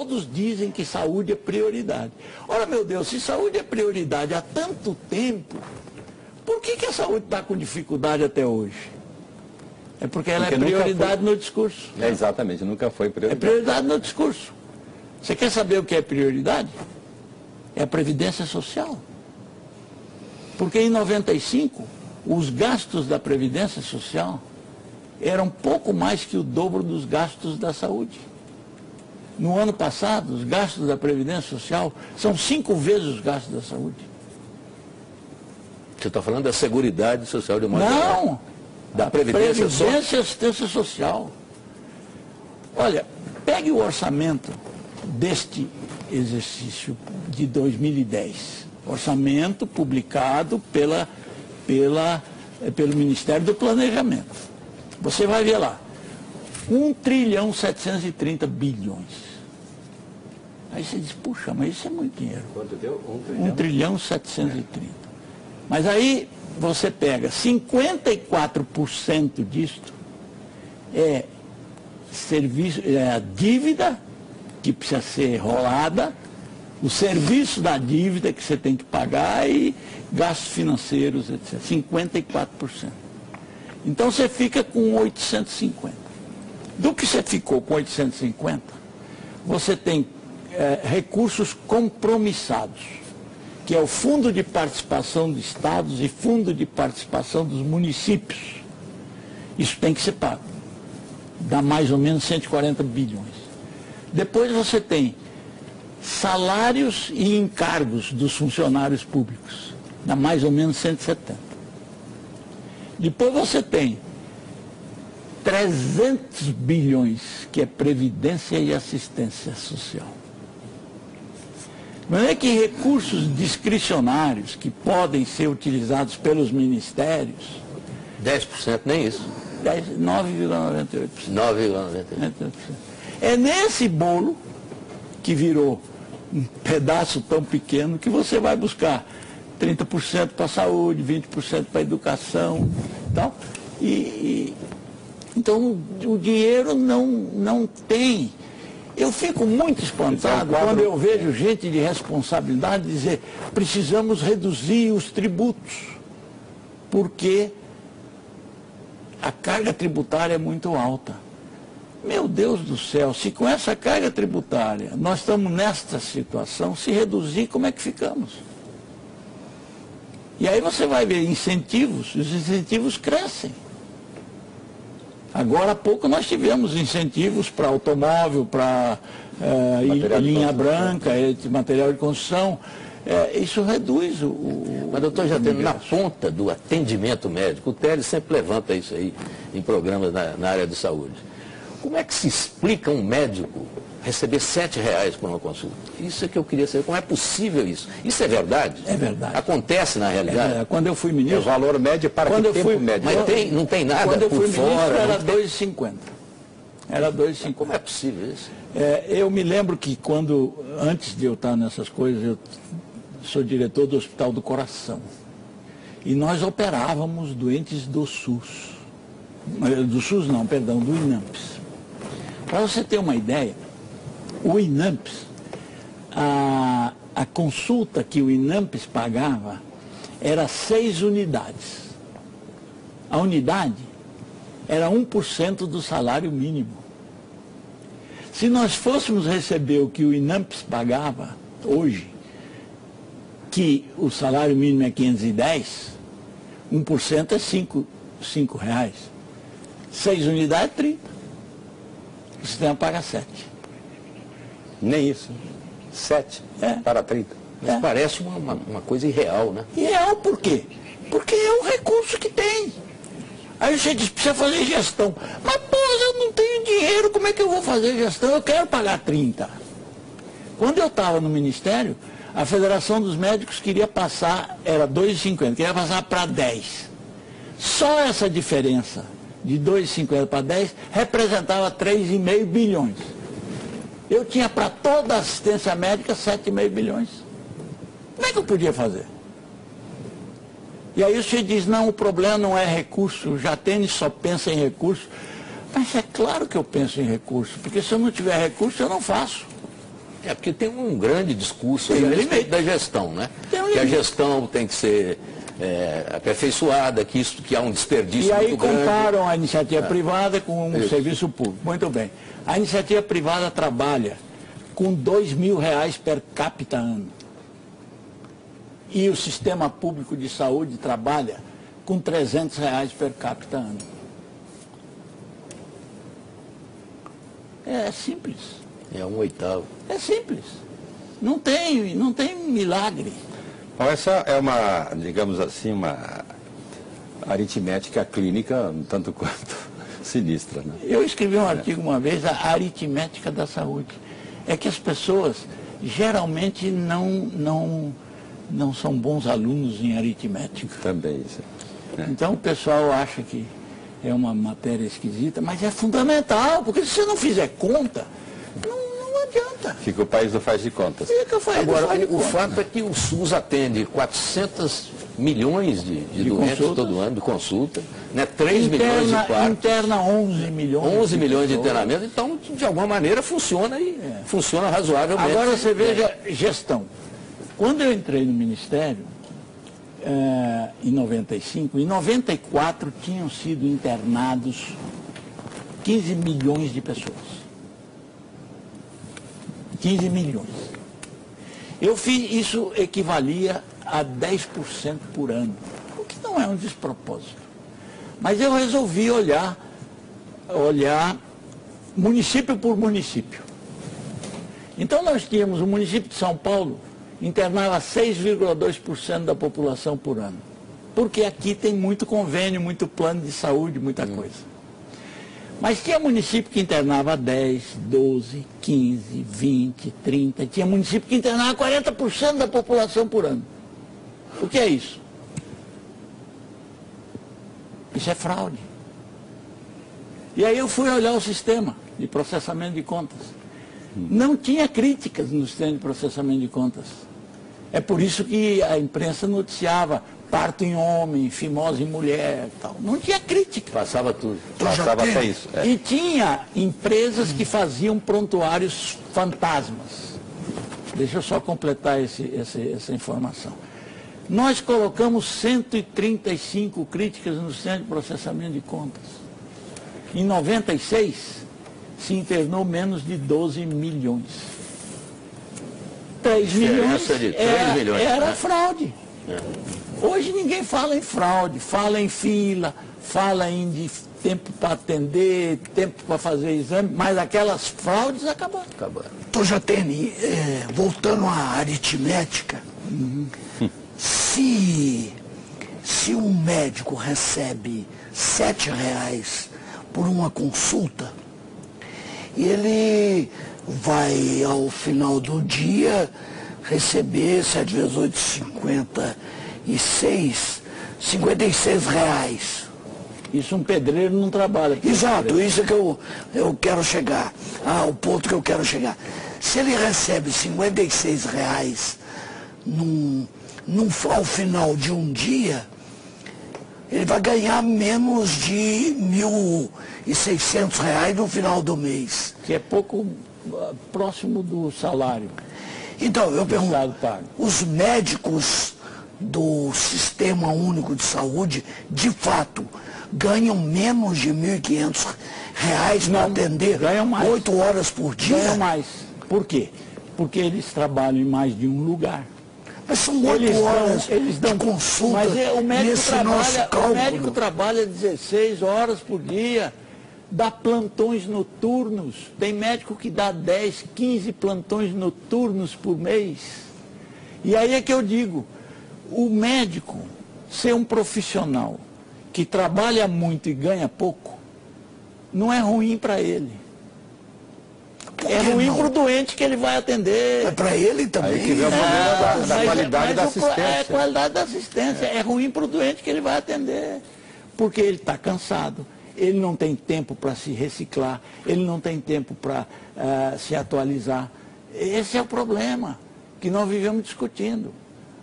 todos dizem que saúde é prioridade. Ora, meu Deus, se saúde é prioridade há tanto tempo, por que a saúde está com dificuldade até hoje? É porque ela é prioridade no discurso. É, exatamente, nunca foi prioridade. É prioridade no discurso. Você quer saber o que é prioridade? É a Previdência Social. Porque em 95, os gastos da Previdência Social eram pouco mais que o dobro dos gastos da saúde. No ano passado, os gastos da Previdência Social são 5 vezes os gastos da saúde. Você está falando da Seguridade Social de modo geral? Não! Da Previdência e Assistência Social. Olha, pegue o orçamento deste exercício de 2010. Orçamento publicado pelo Ministério do Planejamento. Você vai ver lá, 1.730 bilhões. Aí você diz, puxa, mas isso é muito dinheiro. Quanto deu? 1.730. Mas aí você pega 54% disto é a dívida que precisa ser rolada, o serviço da dívida que você tem que pagar e gastos financeiros, etc. 54%. Então você fica com 850. Do que você ficou com 850, você tem recursos compromissados, que é o Fundo de Participação dos Estados e Fundo de Participação dos Municípios. Isso tem que ser pago. Dá mais ou menos 140 bilhões. Depois você tem salários e encargos dos funcionários públicos. Dá mais ou menos 170. Depois você tem 300 bilhões, que é Previdência e Assistência Social. Não é que recursos discricionários que podem ser utilizados pelos ministérios... 10%, nem isso. 9,98%. 9,98%. É nesse bolo que virou um pedaço tão pequeno que você vai buscar 30% para a saúde, 20% para a educação e tal. Então, o dinheiro não tem. Eu fico muito espantado quando eu vejo gente de responsabilidade dizer precisamos reduzir os tributos, porque a carga tributária é muito alta. Meu Deus do céu, se com essa carga tributária nós estamos nesta situação, se reduzir, como é que ficamos? E aí você vai ver incentivos, os incentivos crescem. Agora há pouco nós tivemos incentivos para automóvel, para linha branca, material de construção. Isso reduz o... Mas, doutor Jatene, na ponta do atendimento médico, o Télio sempre levanta isso aí em programas na área de saúde. Como é que se explica um médico receber R$7 por uma consulta? Isso é que eu queria saber. Como é possível isso? Isso é verdade? É verdade. Acontece na realidade? Quando eu fui ministro... É o valor médio para que tempo médio? Mas não tem nada quando eu fui por fora? Ministro, era R$2,50. Era R$2,50. Como é possível isso? Eu me lembro que antes de eu estar nessas coisas, eu sou diretor do Hospital do Coração. E nós operávamos doentes do SUS. Do SUS não, perdão, do INAMPS. Para você ter uma ideia, o INAMPS, a consulta que o INAMPS pagava era 6 unidades. A unidade era 1% do salário mínimo. Se nós fôssemos receber o que o INAMPS pagava hoje, que o salário mínimo é 510, 1% é R$5. 6 unidades, 30. O sistema paga 7. Nem isso. 7 para 30. Mas parece uma coisa irreal, né? Irreal por quê? Porque é o recurso que tem. Aí você diz, precisa fazer gestão. Mas, pô, eu não tenho dinheiro, como é que eu vou fazer gestão? Eu quero pagar 30. Quando eu estava no Ministério, a Federação dos Médicos queria passar, era 2,50, queria passar para 10. Só essa diferença de 2,50 para 10 representava 3,5 bilhões. Eu tinha para toda a assistência médica 7,5 bilhões. Como é que eu podia fazer? E aí você diz, não, o problema não é recurso, o Jatene só pensa em recurso. Mas é claro que eu penso em recurso, porque se eu não tiver recurso, eu não faço. É, porque tem um grande discurso aí a respeito da gestão, né? Que a gestão tem que ser aperfeiçoada, que há um desperdício muito grande. E aí comparam a iniciativa privada com o serviço público. Muito bem. A iniciativa privada trabalha com R$2.000 per capita ano. E o sistema público de saúde trabalha com R$300 per capita ano. É simples. É 1/8. É simples. Não tem milagre. Bom, essa é uma, digamos assim, uma aritmética clínica um tanto quanto sinistra, né? Eu escrevi um artigo uma vez, a aritmética da saúde. É que as pessoas geralmente não são bons alunos em aritmética. Também isso. Então o pessoal acha que é uma matéria esquisita, mas é fundamental, porque se você não fizer conta, não adianta. Fica o país do faz de contas. Agora, o fato é que o SUS atende 400 milhões de doentes todo ano de consulta, né? 3 milhões de quartos. Interna 11 milhões. 11 milhões de internamentos, então, de alguma maneira, funciona funciona razoavelmente. Agora você veja gestão. Quando eu entrei no Ministério, em 95, em 94 tinham sido internados 15 milhões de pessoas. 15 milhões. Eu fiz, isso equivalia a 10% por ano, o que não é um despropósito. Mas eu resolvi olhar município por município. Então nós tínhamos o município de São Paulo, internava 6,2% da população por ano. Porque aqui tem muito convênio, muito plano de saúde, muita coisa. Mas tinha município que internava 10, 12, 15, 20, 30. Tinha município que internava 40% da população por ano. O que é isso? Isso é fraude. E aí eu fui olhar o sistema de processamento de contas. Não tinha críticas no sistema de processamento de contas. É por isso que a imprensa noticiava parto em homem, fimose em mulher, tal. Não tinha crítica. Passava tudo. Passava até isso. E tinha empresas que faziam prontuários fantasmas. Deixa eu só completar essa informação. Nós colocamos 135 críticas no sistema de processamento de contas. Em 96, se internou menos de 12 milhões. 3 milhões, de 3 milhões era né? fraude. Hoje ninguém fala em fraude, fala em fila, fala em tempo para atender, tempo para fazer exame, mas aquelas fraudes acabaram. Doutor Jatene, voltando à aritmética, se um médico recebe R$7 por uma consulta, ele vai ao final do dia receber 7 vezes 8, 56 reais. Isso um pedreiro não trabalha. Exato, isso é que eu quero chegar. O ponto que eu quero chegar. Se ele recebe R$56 ao final de um dia, ele vai ganhar menos de R$1.600 no final do mês. Que é pouco próximo do salário. Então, eu pergunto, os médicos do Sistema Único de Saúde, de fato, ganham menos de R$1.500 para atender 8 horas por dia? Ganham mais. Por quê? Porque eles trabalham em mais de um lugar. Mas são 8 horas de consulta. Mas o médico trabalha 16 horas por dia, dá plantões noturnos. Tem médico que dá 10, 15 plantões noturnos por mês. E aí é que eu digo, o médico ser um profissional que trabalha muito e ganha pouco, não é ruim para ele. É ruim para o doente que ele vai atender. É para ele também. Aí que vem o problema da qualidade da assistência. É a qualidade da assistência. É ruim para o doente que ele vai atender. Porque ele está cansado, ele não tem tempo para se reciclar, ele não tem tempo para se atualizar. Esse é o problema que nós vivemos discutindo.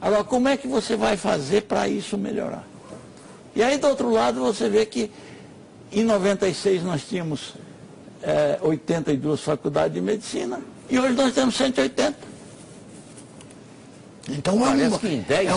Agora, como é que você vai fazer para isso melhorar? E aí, do outro lado, você vê que em 96 nós tínhamos 82 faculdades de medicina E hoje nós temos 180. Então Parece que em 10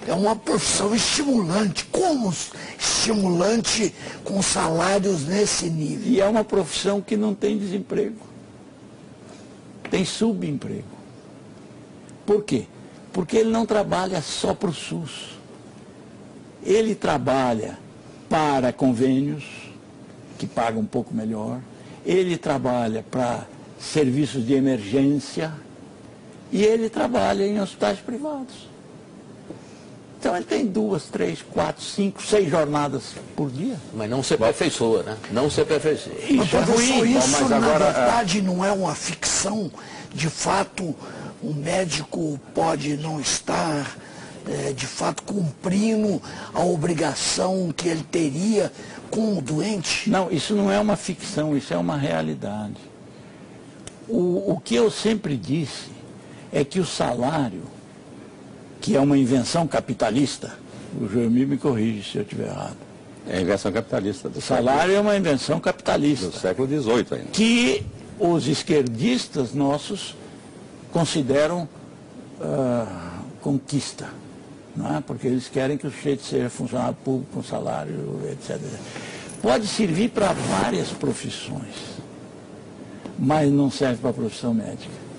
é uma profissão estimulante. Como estimulante com salários nesse nível? E é uma profissão que não tem desemprego. Tem subemprego. Por quê? Porque ele não trabalha só para o SUS. Ele trabalha para convênios, que pagam um pouco melhor. Ele trabalha para serviços de emergência. E ele trabalha em hospitais privados. Então ele tem 2, 3, 4, 5, 6 jornadas por dia. Mas não se aperfeiçoa, né? Não se aperfeiçoa. Isso é ruim. Isso, mas na agora, verdade, não é uma ficção. De fato, o médico pode não estar, de fato, cumprindo a obrigação que ele teria com o doente. Não, isso não é uma ficção, isso é uma realidade. O que eu sempre disse é que o salário, que é uma invenção capitalista, o Joemir me corrige se eu estiver errado. É a invenção capitalista do O salário é uma invenção capitalista. do século XVIII ainda. Que os esquerdistas nossos consideram conquista. Não é? Porque eles querem que o sujeito seja funcionário público com salário, etc. Pode servir para várias profissões, mas não serve para a profissão médica.